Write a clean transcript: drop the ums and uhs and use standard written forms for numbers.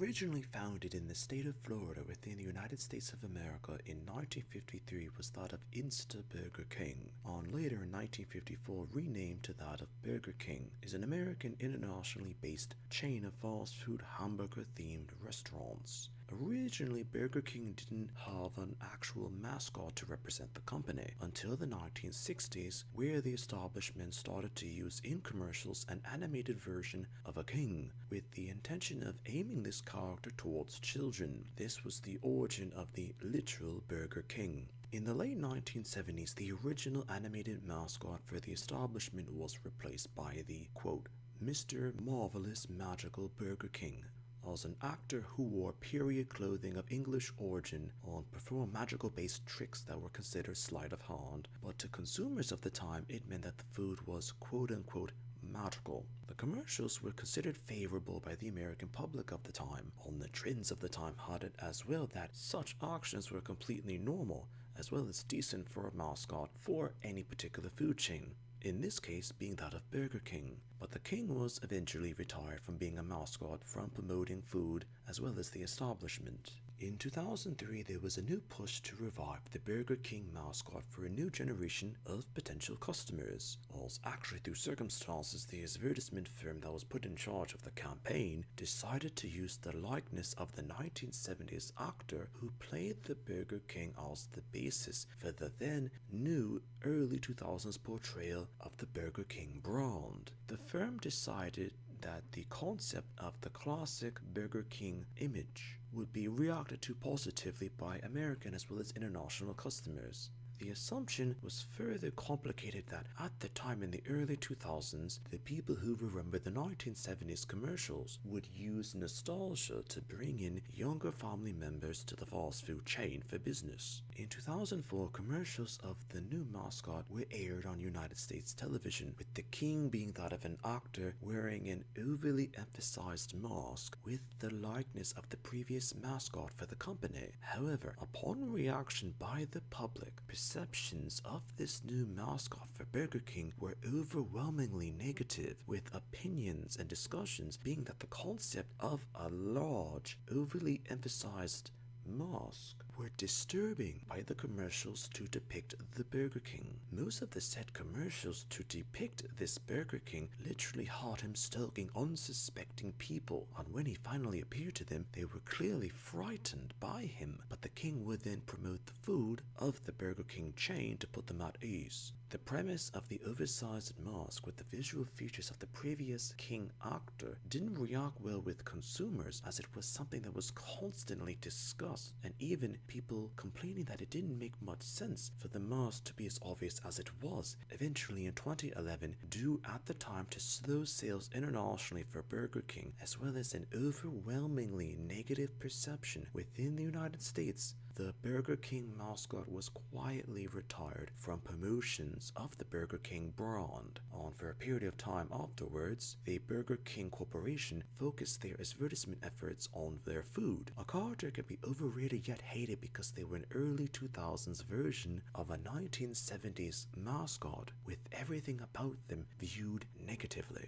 Originally founded in the state of Florida within the United States of America in 1953 was that of Insta Burger King. On later in 1954 renamed to that of Burger King, is an American internationally based chain of fast food hamburger themed restaurants. Originally, Burger King didn't have an actual mascot to represent the company until the 1960s, where the establishment started to use in commercials an animated version of a king, with the intention of aiming this character towards children. This was the origin of the literal Burger King. In the late 1970s, the original animated mascot for the establishment was replaced by the, quote, Mr. Marvelous Magical Burger King, as an actor who wore period clothing of English origin and performed magical-based tricks that were considered sleight of hand, but to consumers of the time it meant that the food was quote-unquote magical. The commercials were considered favorable by the American public of the time, and the trends of the time had it as well that such actions were completely normal, as well as decent for a mascot for any particular food chain, in this case being that of Burger King. But the king was eventually retired from being a mascot from promoting food as well as the establishment. In 2003, there was a new push to revive the Burger King mascot for a new generation of potential customers. As actually through circumstances, the advertisement firm that was put in charge of the campaign decided to use the likeness of the 1970s actor who played the Burger King as the basis for the then new early 2000s portrayal of the Burger King brand. The firm decided that the concept of the classic Burger King image would be reacted to positively by American as well as international customers. The assumption was further complicated that at the time in the early 2000s, the people who remember the 1970s commercials would use nostalgia to bring in younger family members to the fast food chain for business. In 2004, commercials of the new mascot were aired on United States television, with the king being that of an actor wearing an overly emphasized mask with the likeness of the previous mascot for the company. However, upon reaction by the public, perceptions of this new mascot for Burger King were overwhelmingly negative, with opinions and discussions being that the concept of a large, overly emphasized mask were disturbing by the commercials to depict the Burger King. Most of the said commercials to depict this Burger King literally had him stalking unsuspecting people, and when he finally appeared to them, they were clearly frightened by him, but the king would then promote the food of the Burger King chain to put them at ease. The premise of the oversized mask with the visual features of the previous king actor didn't react well with consumers, as it was something that was constantly discussed, and even people complaining that it didn't make much sense for the mask to be as obvious as it was. Eventually in 2011, due at the time to slow sales internationally for Burger King, as well as an overwhelmingly negative perception within the United States, the Burger King mascot was quietly retired from promotions of the Burger King brand. And for a period of time afterwards, the Burger King Corporation focused their advertisement efforts on their food. A character can be overrated yet hated because they were an early 2000s version of a 1970s mascot, with everything about them viewed negatively.